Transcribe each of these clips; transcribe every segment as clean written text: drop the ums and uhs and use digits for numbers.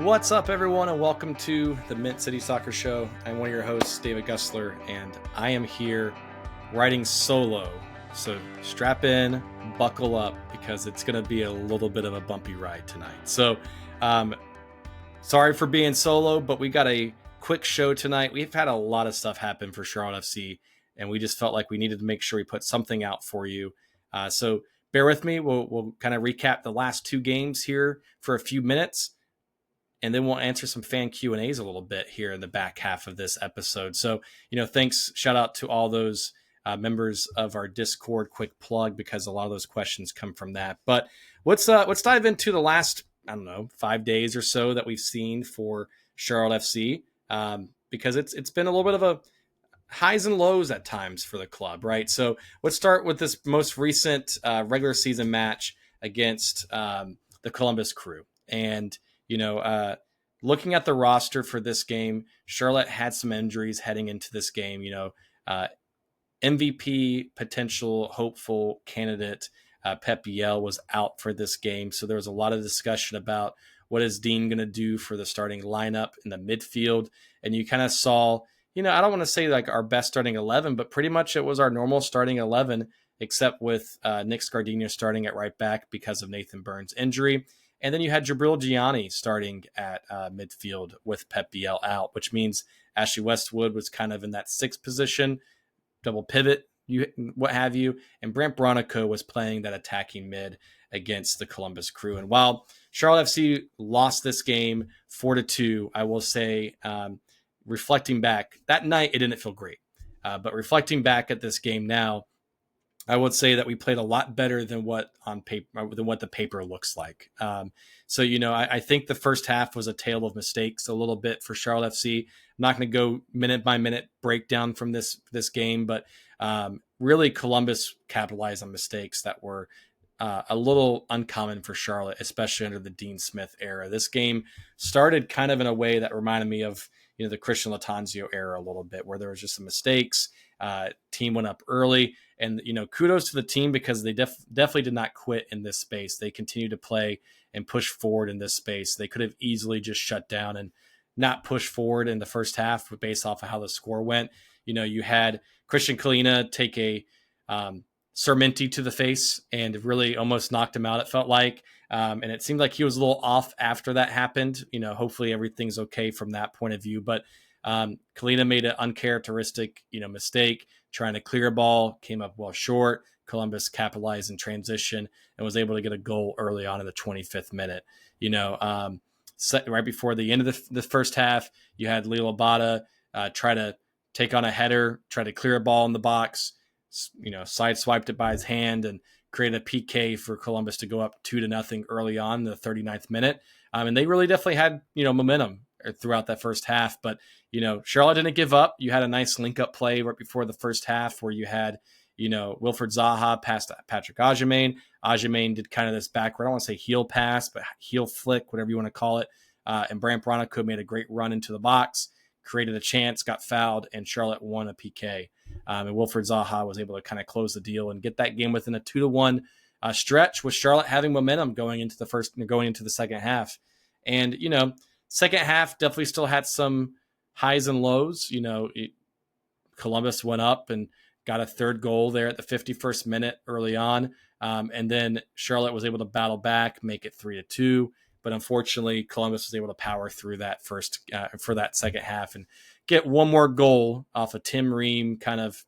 What's up, everyone, and welcome to the Mint City Soccer Show. I'm one of your hosts, David Gussler, and I am here riding solo. So strap in, buckle up, because it's going to be a little bit of a bumpy ride tonight. So sorry for being solo, but we got a quick show tonight. We've had a lot of stuff happen for Charlotte FC, and we just felt like we needed to make sure we put something out for you. So bear with me. We'll kind of recap the last two games here for a few minutes, and then we'll answer some fan Q&As a little bit here in the back half of this episode. So, thanks. Shout out to all those members of our Discord. Quick plug, because a lot of those questions come from that. But let's dive into the last, 5 days or so that we've seen for Charlotte FC, because it's been a little bit of a highs and lows at times for the club, right? So let's start with this most recent regular season match against the Columbus Crew. And looking at the roster for this game, Charlotte had some injuries heading into this game. MVP potential hopeful candidate Pep Biel was out for this game, so there was a lot of discussion about what is Dean going to do for the starting lineup in the midfield. And you kind of saw, I don't want to say like our best starting 11, but pretty much it was our normal starting 11, except with Nick Scardino starting at right back because of Nathan Burns' injury. And then you had Jabril Gianni starting at midfield with Pep Biel out, which means Ashley Westwood was kind of in that sixth position, double pivot, what have you. And Brant Bronico was playing that attacking mid against the Columbus Crew. And while Charlotte FC lost this game 4-2, I will say, reflecting back, that night it didn't feel great. But reflecting back at this game now, I would say that we played a lot better than what the paper looks like. I think the first half was a tale of mistakes a little bit for Charlotte FC. I'm not going to go minute by minute breakdown from this game, but really Columbus capitalized on mistakes that were a little uncommon for Charlotte, especially under the Dean Smith era. This game started kind of in a way that reminded me of the Christian Lattanzio era a little bit, where there was just some mistakes. Team went up early, and kudos to the team, because they definitely did not quit in this space. They continued to play and push forward in this space. They could have easily just shut down and not push forward in the first half based off of how the score went. You had Christian Kalina take a Serminti to the face and really almost knocked him out, it felt like. And it seemed like he was a little off after that happened. Hopefully everything's okay from that point of view. But Kalina made an uncharacteristic, mistake trying to clear a ball, came up well short. Columbus capitalized in transition and was able to get a goal early on in the 25th minute. Right before the end of the first half, you had Leo Labata try to take on a header, try to clear a ball in the box, sideswiped it by his hand and created a PK for Columbus to go up 2-0 early on in the 39th minute. And they really definitely had, momentum throughout that first half. But, Charlotte didn't give up. You had a nice link-up play right before the first half where you had, Wilfred Zaha passed Patrick Agyemang. Agyemang did kind of this backward, I don't want to say heel pass, but heel flick, whatever you want to call it. And Brant Bronico made a great run into the box, created a chance, got fouled, and Charlotte won a PK. And Wilfred Zaha was able to kind of close the deal and get that game within a 2-1 stretch, with Charlotte having momentum going into the second half. And, second half definitely still had some highs and lows. Columbus went up and got a third goal there at the 51st minute early on. And then Charlotte was able to battle back, make it 3-2. But unfortunately, Columbus was able to power through that for that second half and get one more goal off of Tim Ream, kind of,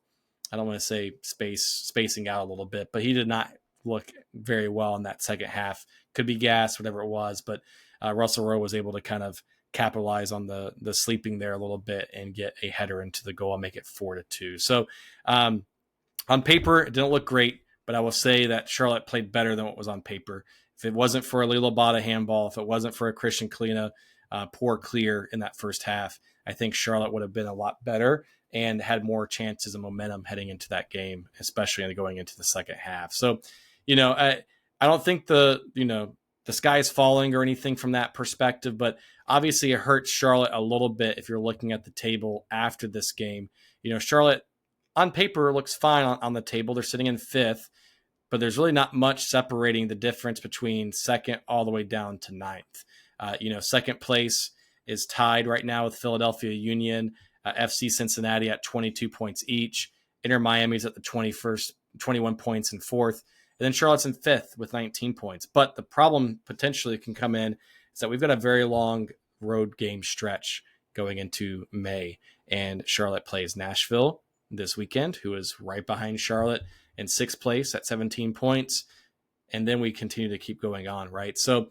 I don't want to say spacing out a little bit, but he did not look very well in that second half. Could be gas, whatever it was. But Russell Rowe was able to kind of capitalize on the sleeping there a little bit and get a header into the goal and make it 4-2. So on paper, it didn't look great, but I will say that Charlotte played better than what was on paper. If it wasn't for a Lilo Bata handball, if it wasn't for a Christian Kalina poor clear in that first half, I think Charlotte would have been a lot better and had more chances and momentum heading into that game, especially going into the second half. So, I don't think the sky is falling or anything from that perspective, but obviously it hurts Charlotte a little bit if you're looking at the table after this game. Charlotte on paper looks fine on the table. They're sitting in fifth, but there's really not much separating the difference between second all the way down to ninth. Second place is tied right now with Philadelphia Union, FC Cincinnati at 22 points each. Inter Miami's at the 21 points in fourth. And then Charlotte's in fifth with 19 points. But the problem potentially can come in is that we've got a very long road game stretch going into May. And Charlotte plays Nashville this weekend, who is right behind Charlotte in sixth place at 17 points. And then we continue to keep going on, right? So,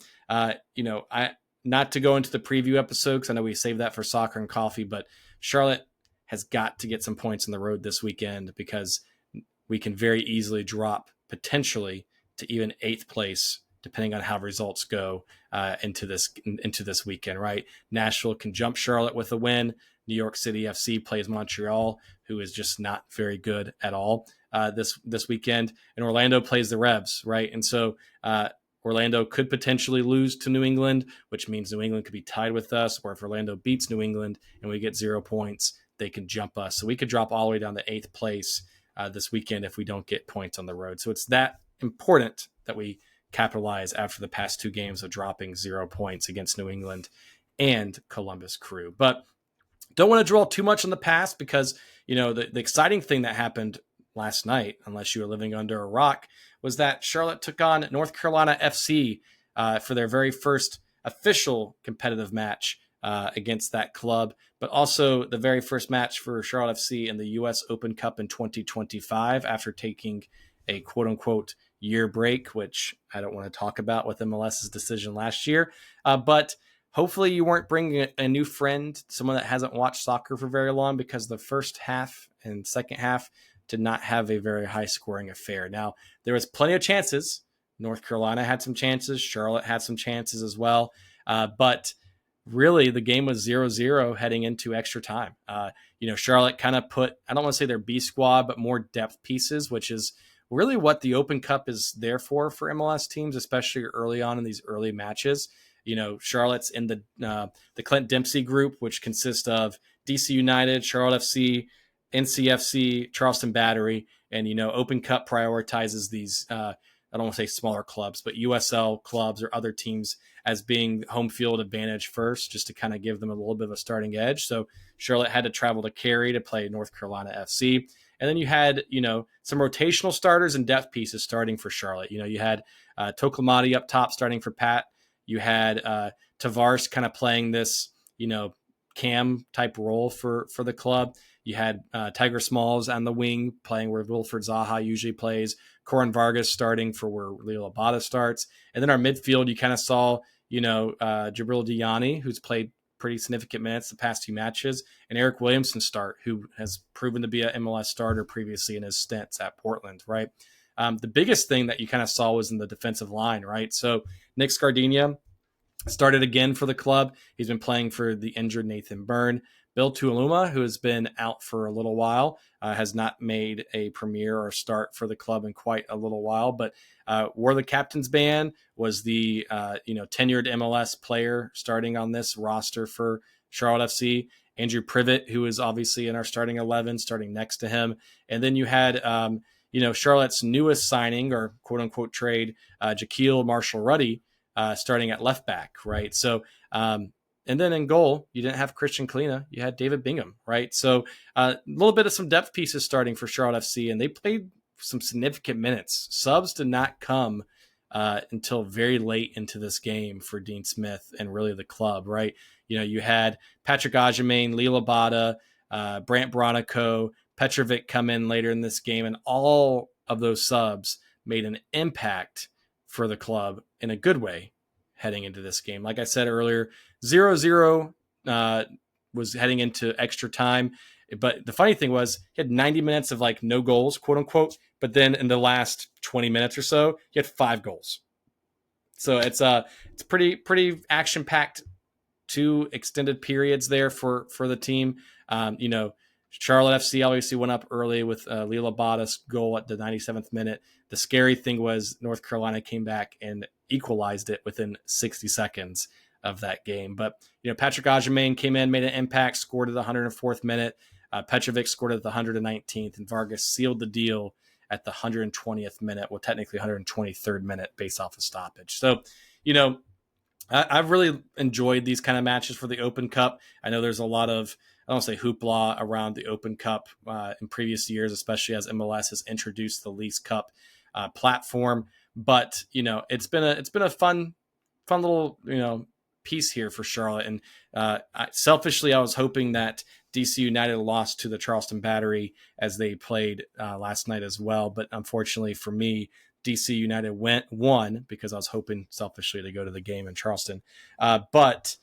not to go into the preview episode because I know we saved that for soccer and coffee, but Charlotte has got to get some points on the road this weekend because we can very easily drop potentially to even eighth place depending on how results go into this weekend, right? Nashville can jump Charlotte with a win. New York City FC plays Montreal, who is just not very good at all this weekend, and Orlando plays the Revs, right? And so Orlando could potentially lose to New England, which means New England could be tied with us, or if Orlando beats New England and we get 0 points, they can jump us. So we could drop all the way down to eighth place this weekend if we don't get points on the road. So it's that important that we capitalize after the past two games of dropping 0 points against New England and Columbus Crew. But don't want to dwell too much on the past because, the exciting thing that happened last night, unless you were living under a rock, was that Charlotte took on North Carolina FC for their very first official competitive match against that club, but also the very first match for Charlotte FC in the U.S. Open Cup in 2025 after taking a quote-unquote year break, which I don't want to talk about with MLS's decision last year. But hopefully you weren't bringing a new friend, someone that hasn't watched soccer for very long, because the first half and second half did not have a very high-scoring affair. Now, there was plenty of chances. North Carolina had some chances. Charlotte had some chances as well. But really, the game was 0-0 heading into extra time. Charlotte kind of put, I don't want to say their B squad, but more depth pieces, which is really what the Open Cup is there for MLS teams, especially early on in these early matches. Charlotte's in the Clint Dempsey group, which consists of DC United, Charlotte FC, NCFC, Charleston Battery, and Open Cup prioritizes these I don't want to say smaller clubs, but USL clubs or other teams as being home field advantage first, just to kind of give them a little bit of a starting edge. So Charlotte had to travel to Cary to play North Carolina FC. And then you had, some rotational starters and depth pieces starting for Charlotte. You had Toklamati up top starting for Pat. You had Tavares kind of playing this, cam type role for the club. You had Tiger Smalls on the wing playing where Wilfred Zaha usually plays. Corin Vargas starting for where Leo Labata starts. And then our midfield, you kind of saw, Jabril Diani, who's played pretty significant minutes the past few matches, and Eric Williamson start, who has proven to be an MLS starter previously in his stints at Portland, right? The biggest thing that you kind of saw was in the defensive line, right? So Nick Scardina started again for the club. He's been playing for the injured Nathan Byrne. Bill Tuiluma, who has been out for a little while, has not made a premiere or start for the club in quite a little while, but wore the captain's band, was the tenured MLS player starting on this roster for Charlotte FC. Andrew Privet, who is obviously in our starting 11, starting next to him. And then you had Charlotte's newest signing, or quote unquote trade, Jaquil Marshall-Ruddy, starting at left back, right? So and then in goal, you didn't have Christian Kalina. You had David Bingham, right? So a little bit of some depth pieces starting for Charlotte FC, and they played some significant minutes. Subs did not come until very late into this game for Dean Smith and really the club, right? You had Patrick Agyemang, Lee Labata, Brant Bronico, Petrovic come in later in this game, and all of those subs made an impact for the club in a good way heading into this game. Like I said earlier, 0-0 was heading into extra time. But the funny thing was he had 90 minutes of like no goals, quote unquote. But then in the last 20 minutes or so, he had 5 goals. So it's pretty action packed 2 extended periods there for the team. Charlotte FC obviously went up early with Lila Bottas' goal at the 97th minute. The scary thing was North Carolina came back and equalized it within 60 seconds of that game. But, Patrick Agyemang came in, made an impact, scored at the 104th minute. Petrovic scored at the 119th, and Vargas sealed the deal at the 120th minute, well, technically 123rd minute based off a stoppage. So, I've really enjoyed these kind of matches for the Open Cup. I know there's a lot of, I don't say hoopla around the Open Cup in previous years, especially as MLS has introduced the Lease Cup platform. But it's been a fun little piece here for Charlotte. And selfishly, I was hoping that DC United lost to the Charleston Battery as they played last night as well. But unfortunately for me, DC United won because I was hoping selfishly to go to the game in Charleston. But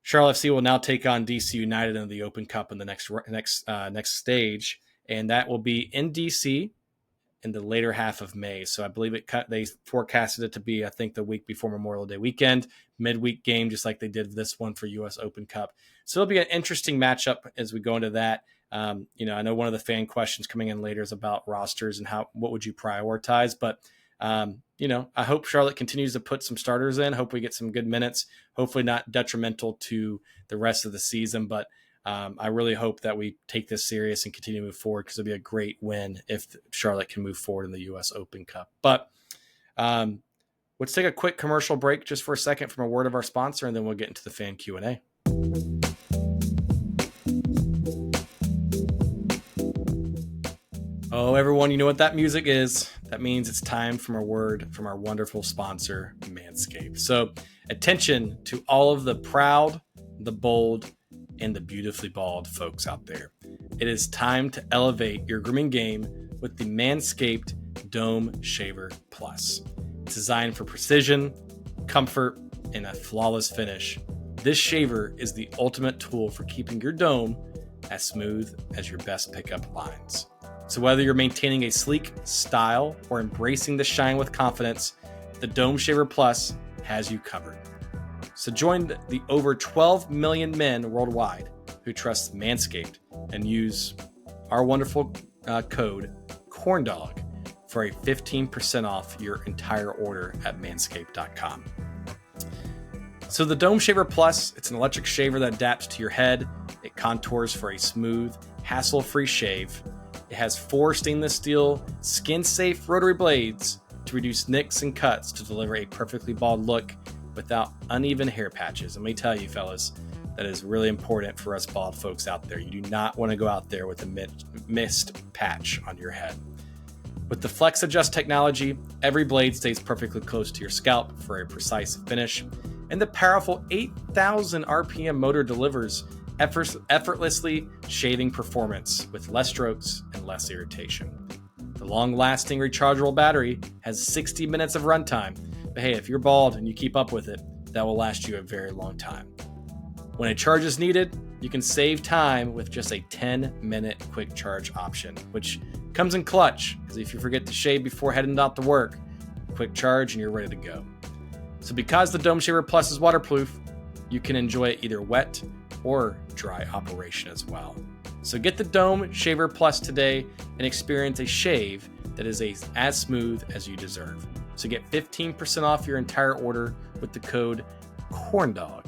Charlotte FC will now take on DC United in the Open Cup in the next stage, and that will be in DC in the later half of May. So I believe they forecasted it to be, I think, the week before Memorial Day weekend, midweek game, just like they did this one for US Open Cup. So it'll be an interesting matchup as we go into that. I know one of the fan questions coming in later is about rosters and what would you prioritize, but I hope Charlotte continues to put some starters in. Hope we get some good minutes, hopefully not detrimental to the rest of the season, but I really hope that we take this serious and continue to move forward, because it'll be a great win if Charlotte can move forward in the US Open Cup. But let's take a quick commercial break just for a second from a word of our sponsor, and then we'll get into the fan Q&A. Oh, everyone, you know what that music is. That means it's time for a word from our wonderful sponsor, Manscaped. So attention to all of the proud, the bold, and the beautifully bald folks out there. It is time to elevate your grooming game with the Manscaped Dome Shaver Plus. It's designed for precision, comfort, and a flawless finish. This shaver is the ultimate tool for keeping your dome as smooth as your best pickup lines. So whether you're maintaining a sleek style or embracing the shine with confidence, the Dome Shaver Plus has you covered. So join the over 12 million men worldwide who trust Manscaped and use our wonderful code CORNDOG for a 15% off your entire order at manscaped.com. So the Dome Shaver Plus, it's an electric shaver that adapts to your head. It contours for a smooth, hassle-free shave. It has 4 stainless steel, skin-safe rotary blades to reduce nicks and cuts to deliver a perfectly bald look without uneven hair patches. And let me tell you, fellas, that is really important for us bald folks out there. You do not want to go out there with a missed patch on your head. With the Flex Adjust technology, every blade stays perfectly close to your scalp for a precise finish, and the powerful 8,000 RPM motor delivers effortlessly shaving performance with less strokes and less irritation. The long-lasting rechargeable battery has 60 minutes of runtime, but hey, if you're bald and you keep up with it, that will last you a very long time. When a charge is needed, you can save time with just a 10-minute quick charge option, which comes in clutch, because if you forget to shave before heading out to work, quick charge and you're ready to go. So because the Dome Shaver Plus is waterproof, you can enjoy it either wet or dry operation as well. So get the Dome Shaver Plus today and experience a shave that is as smooth as you deserve. So get 15% off your entire order with the code CORNDOG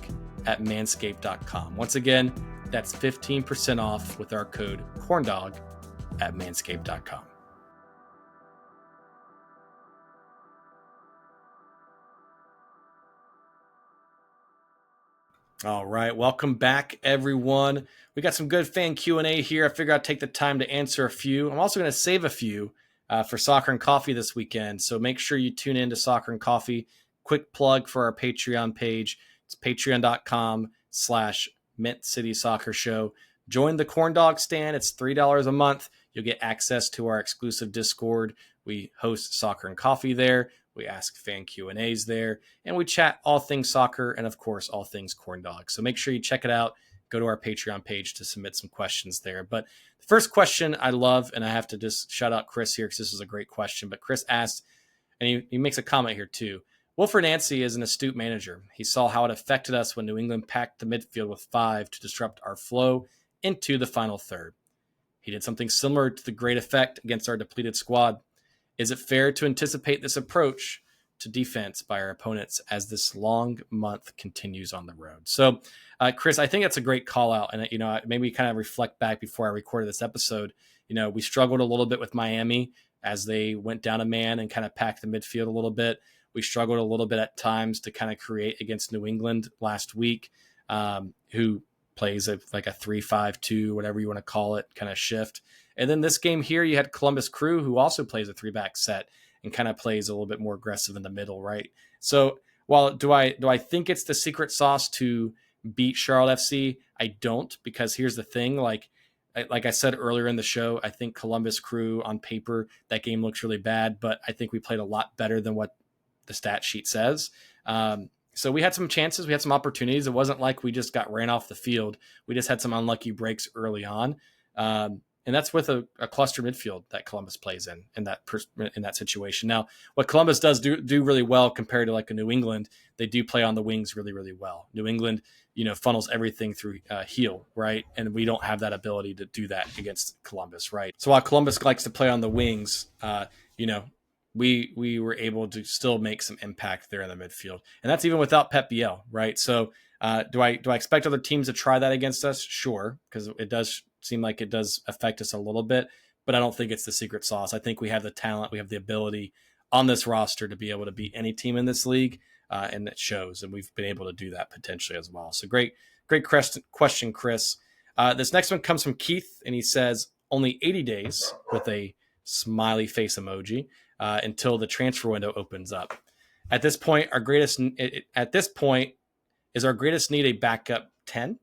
at manscaped.com. Once again, that's 15% off with our code CORNDOG at manscaped.com. All right, welcome back, everyone. We got some good fan Q&A here. I figured I'd take the time to answer a few. I'm also going to save a few for Soccer and Coffee this weekend, so make sure you tune in to Soccer and Coffee. Quick plug for our Patreon page. It's patreon.com/Mint City Soccer Show. Join the Corn Dog Stand. It's $3 a month. You'll get access to our exclusive Discord. We host Soccer and Coffee there. We ask fan Q&As there, and we chat all things soccer and, of course, all things Corn Dog. So make sure you check it out. Go to our Patreon page to submit some questions there. But the first question I love, and I have to just shout out Chris here because this is a great question, but Chris asked, and he makes a comment here too, Wilfred Nancy is an astute manager. He saw how it affected us when New England packed the midfield with 5 to disrupt our flow into the final third. He did something similar to the great effect against our depleted squad. Is it fair to anticipate this approach to defense by our opponents as this long month continues on the road? So, Chris, I think that's a great call out. And, maybe kind of reflect back before I recorded this episode. We struggled a little bit with Miami as they went down a man and kind of packed the midfield a little bit. We struggled a little bit at times to kind of create against New England last week, who plays like a 3-5-2, whatever you want to call it, kind of shift. And then this game here, you had Columbus Crew, who also plays a 3-back set and kind of plays a little bit more aggressive in the middle, right? So while do I think it's the secret sauce to beat Charlotte FC? I don't, because here's the thing, like I said earlier in the show, I think Columbus Crew on paper, that game looks really bad, but I think we played a lot better than what the stat sheet says. So we had some chances, we had some opportunities. It wasn't like we just got ran off the field. We just had some unlucky breaks early on. And that's with a cluster midfield that Columbus plays in that situation. Now, what Columbus does do really well compared to like a New England, they do play on the wings really, really well. New England, funnels everything through heel, right? And we don't have that ability to do that against Columbus, right? So while Columbus likes to play on the wings, we were able to still make some impact there in the midfield, and that's even without Pep Biel, right? So do I expect other teams to try that against us? Sure, because it does seem like it does affect us a little bit, but I don't think it's the secret sauce. I think we have the talent, we have the ability on this roster to be able to beat any team in this league, and it shows, and we've been able to do that potentially as well. So great question, Chris. This next one comes from Keith, and he says, only 80 days with a smiley face emoji until the transfer window opens up. At this point, is our greatest need a backup 10,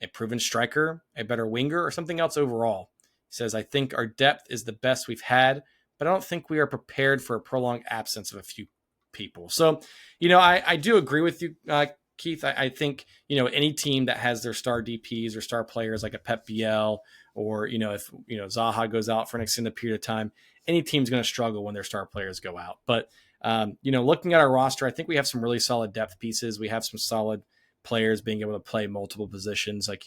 a proven striker, a better winger, or something else overall? He says, I think our depth is the best we've had, but I don't think we are prepared for a prolonged absence of a few people. So, I do agree with you, Keith. I think, any team that has their star DPs or star players like a Pep Biel, or, if, Zaha goes out for an extended period of time, any team's going to struggle when their star players go out. But, looking at our roster, I think we have some really solid depth pieces. We have some solid players being able to play multiple positions. Like,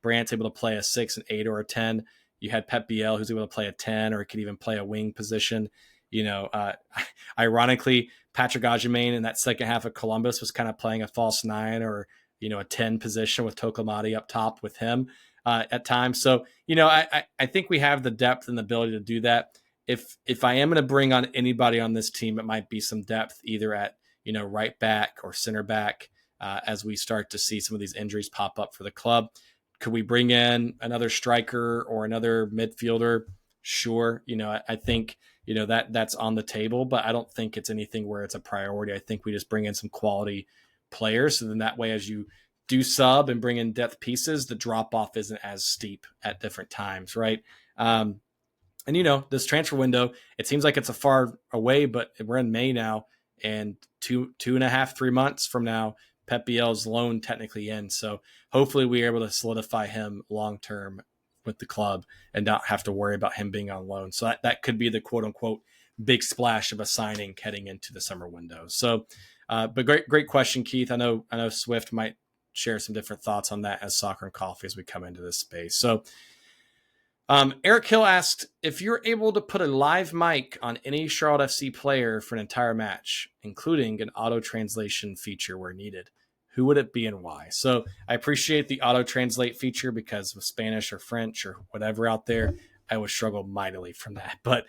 Brandt's able to play a 6, an 8, or a 10. You had Pep Biel, who's able to play a 10, or could even play a wing position. Ironically, Patrick Agyemang in that second half of Columbus was kind of playing a false 9 or, a 10 position with Tokomati up top with him at times. So, I think we have the depth and the ability to do that. If I am going to bring on anybody on this team, it might be some depth either at, right back or center back as we start to see some of these injuries pop up for the club. Could we bring in another striker or another midfielder? Sure. I think, that's on the table, but I don't think it's anything where it's a priority. I think we just bring in some quality players. So then that way, as you do sub and bring in depth pieces, the drop off isn't as steep at different times. Right. And, this transfer window, it seems like it's a far away, but we're in May now, and 2.5, 3 months from now, Pep Biel's loan technically ends. So hopefully we're able to solidify him long-term with the club and not have to worry about him being on loan. So that could be the quote unquote big splash of a signing heading into the summer window. So, but great question, Keith. I know Swift might share some different thoughts on that as Soccer and Coffee as we come into this space. So, Eric Hill asked, if you're able to put a live mic on any Charlotte FC player for an entire match, including an auto translation feature where needed, who would it be and why? So I appreciate the auto translate feature, because with Spanish or French or whatever out there, I would struggle mightily from that. But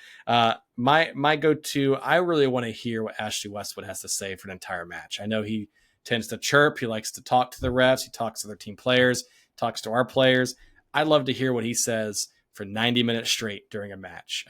my go-to, I really want to hear what Ashley Westwood has to say for an entire match. I know he tends to chirp. He likes to talk to the refs. He talks to their team players, talks to our players. I'd love to hear what he says for 90 minutes straight during a match.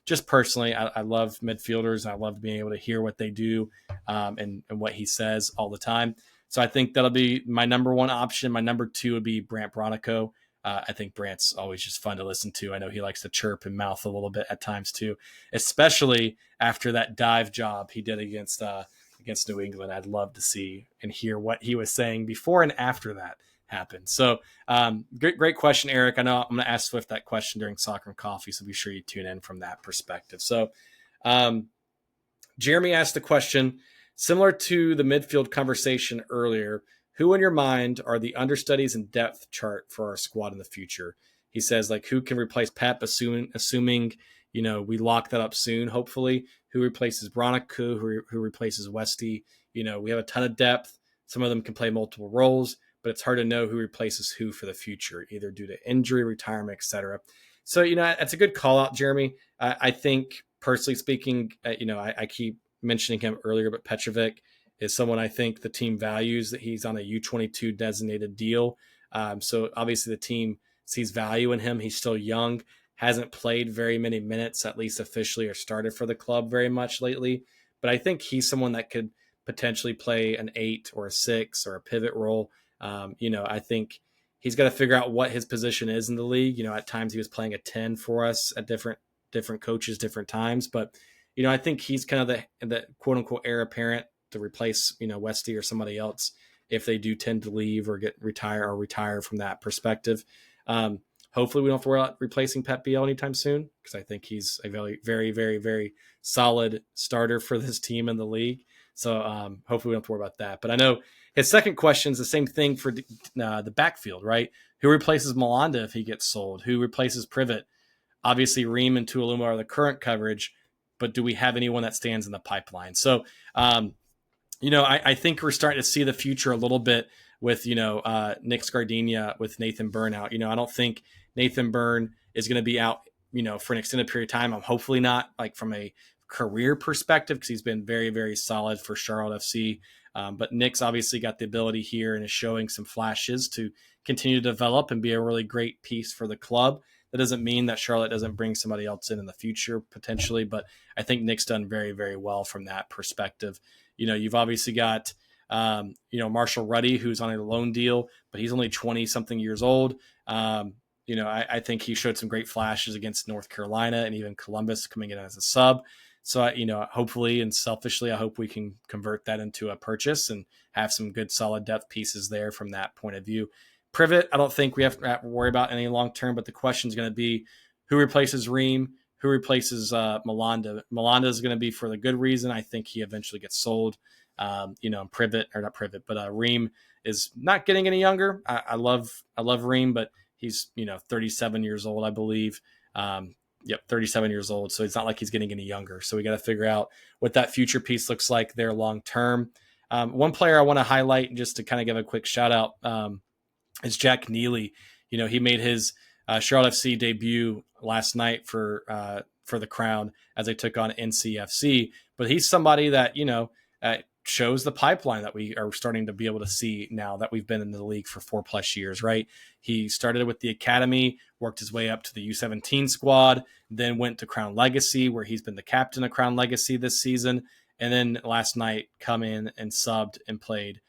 Just personally, I love midfielders, and I love being able to hear what they do and what he says all the time. So I think that'll be my number one option. My number two would be Brandt Bronico. I think Brandt's always just fun to listen to. I know he likes to chirp and mouth a little bit at times too, especially after that dive job he did against New England. I'd love to see and hear what he was saying before and after that happened. So great question, Eric. I know I'm going to ask Swift that question during Soccer and Coffee, so be sure you tune in from that perspective. So Jeremy asked the question, similar to the midfield conversation earlier, who in your mind are the understudies and depth chart for our squad in the future? He says, like, who can replace Pep, assuming we lock that up soon, hopefully. Who replaces Bronico, who replaces Westy? We have a ton of depth. Some of them can play multiple roles, but it's hard to know who replaces who for the future, either due to injury, retirement, etc. So, that's a good call out, Jeremy. I think, personally speaking, I keep mentioning him earlier, but Petrovic is someone I think the team values, that he's on a U22 designated deal. So obviously the team sees value in him. He's still young, hasn't played very many minutes, at least officially, or started for the club very much lately. But I think he's someone that could potentially play an 8 or a 6 or a pivot role. I think he's got to figure out what his position is in the league. At times he was playing a 10 for us at different coaches, different times. But, I think he's kind of the quote unquote heir apparent to replace, Westy or somebody else if they do tend to leave or retire from that perspective. Hopefully we don't have to worry about replacing Pep Biel anytime soon, because I think he's a very, very, very, very solid starter for this team in the league. So hopefully we don't have to worry about that. But I know his second question is the same thing for the backfield, right? Who replaces Malanda if he gets sold? Who replaces Privet? Obviously, Ream and Tualuma are the current coverage, but do we have anyone that stands in the pipeline? So, I think we're starting to see the future a little bit with, Nick Scardina with Nathan Byrne out. I don't think Nathan Byrne is going to be out, for an extended period of time. I'm hopefully not, like, from a career perspective, because he's been very, very solid for Charlotte FC. But Nick's obviously got the ability here and is showing some flashes to continue to develop and be a really great piece for the club. That doesn't mean that Charlotte doesn't bring somebody else in the future potentially, but I think Nick's done very, very well from that perspective. You've obviously got, Marshall Ruddy, who's on a loan deal, but he's only 20 something years old. I think he showed some great flashes against North Carolina and even Columbus coming in as a sub. So, hopefully and selfishly, I hope we can convert that into a purchase and have some good solid depth pieces there from that point of view. Privet, I don't think we have to worry about any long-term, but the question is going to be who replaces Ream, who replaces Malanda. Malanda is going to be for the good reason. I think he eventually gets sold. Ream is not getting any younger. I love Ream, but he's, 37 years old, I believe. 37 years old. So it's not like he's getting any younger. So we got to figure out what that future piece looks like there long-term. One player I want to highlight, just to kind of give a quick shout out, is Jack Neely. He made his Charlotte FC debut last night for the Crown as they took on NCFC. But he's somebody that, shows the pipeline that we are starting to be able to see now that we've been in the league for 4+ years, right? He started with the academy, worked his way up to the U17 squad, then went to Crown Legacy, where he's been the captain of Crown Legacy this season. And then last night come in and subbed and played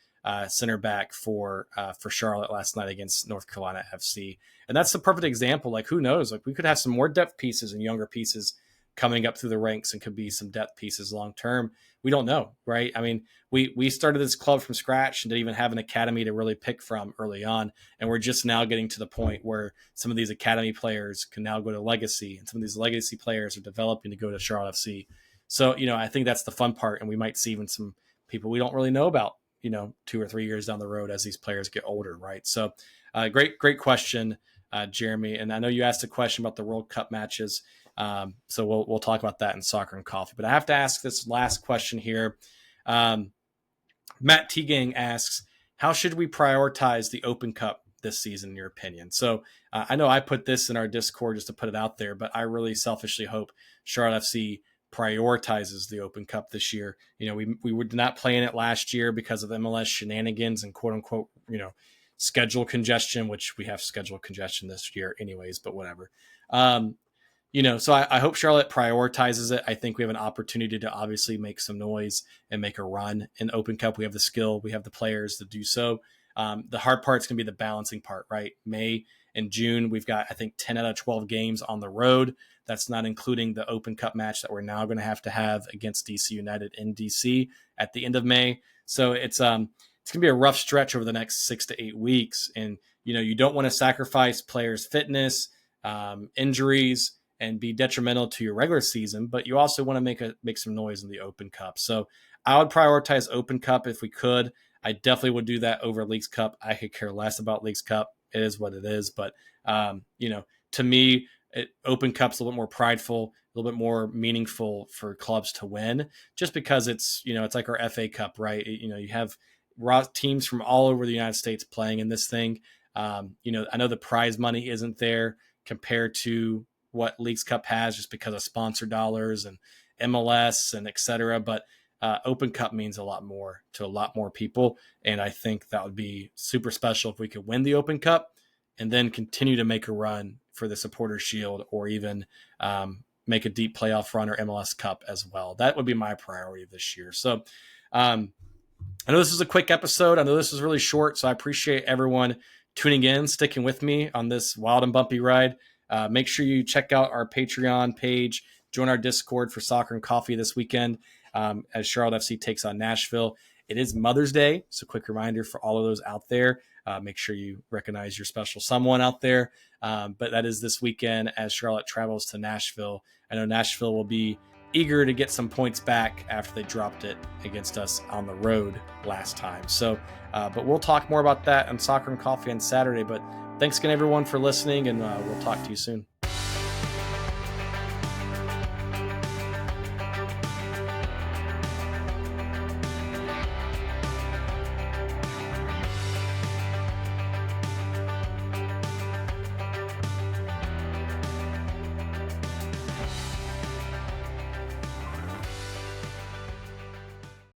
center back for Charlotte last night against North Carolina FC. And that's the perfect example. Like, who knows? Like, we could have some more depth pieces and younger pieces coming up through the ranks and could be some depth pieces long term. We don't know, right? I mean, we started this club from scratch and didn't even have an academy to really pick from early on. And we're just now getting to the point where some of these academy players can now go to Legacy, and some of these Legacy players are developing to go to Charlotte FC. So, I think that's the fun part. And we might see even some people we don't really know about, 2 or 3 years down the road as these players get older, right? So great question, Jeremy. And I know you asked a question about the World Cup matches. So we'll talk about that in Soccer and Coffee. But I have to ask this last question here. Matt Teagang asks, how should we prioritize the Open Cup this season, in your opinion? So I know I put this in our Discord just to put it out there, but I really selfishly hope Charlotte FC prioritizes the Open Cup this year. We were not playing it last year because of MLS shenanigans and quote unquote, schedule congestion, which we have schedule congestion this year anyways, but whatever. So I hope Charlotte prioritizes it. I think we have an opportunity to obviously make some noise and make a run in Open Cup. We have the skill, we have the players to do so. The hard part's going to be the balancing part, right? May and June, we've got, I think, 10 out of 12 games on the road. That's not including the Open Cup match that we're now going to have against DC United in DC at the end of May. So it's going to be a rough stretch over the next 6 to 8 weeks. And, you don't want to sacrifice players' fitness, injuries, and be detrimental to your regular season, but you also want to make some noise in the Open Cup. So I would prioritize Open Cup if we could. I definitely would do that over Leagues Cup. I could care less about Leagues Cup. It is what it is. But, to me, Open Cup's a little bit more prideful, a little bit more meaningful for clubs to win, just because it's like our FA Cup, right? You have teams from all over the United States playing in this thing. I know the prize money isn't there compared to what Leagues Cup has just because of sponsor dollars and MLS and et cetera. But Open Cup means a lot more to a lot more people. And I think that would be super special if we could win the Open Cup and then continue to make a run for the Supporters Shield, or even make a deep playoff run or MLS Cup as well. That would be my priority this year. So I know this is a quick episode. I know this is really short, so I appreciate everyone tuning in, sticking with me on this wild and bumpy ride. Make sure you check out our Patreon page, join our Discord for Soccer and Coffee this weekend as Charlotte FC takes on Nashville. It is Mother's Day, so quick reminder for all of those out there. Make sure you recognize your special someone out there. But that is this weekend as Charlotte travels to Nashville. I know Nashville will be eager to get some points back after they dropped it against us on the road last time. So, but we'll talk more about that on Soccer and Coffee on Saturday. But thanks again, everyone, for listening, and we'll talk to you soon.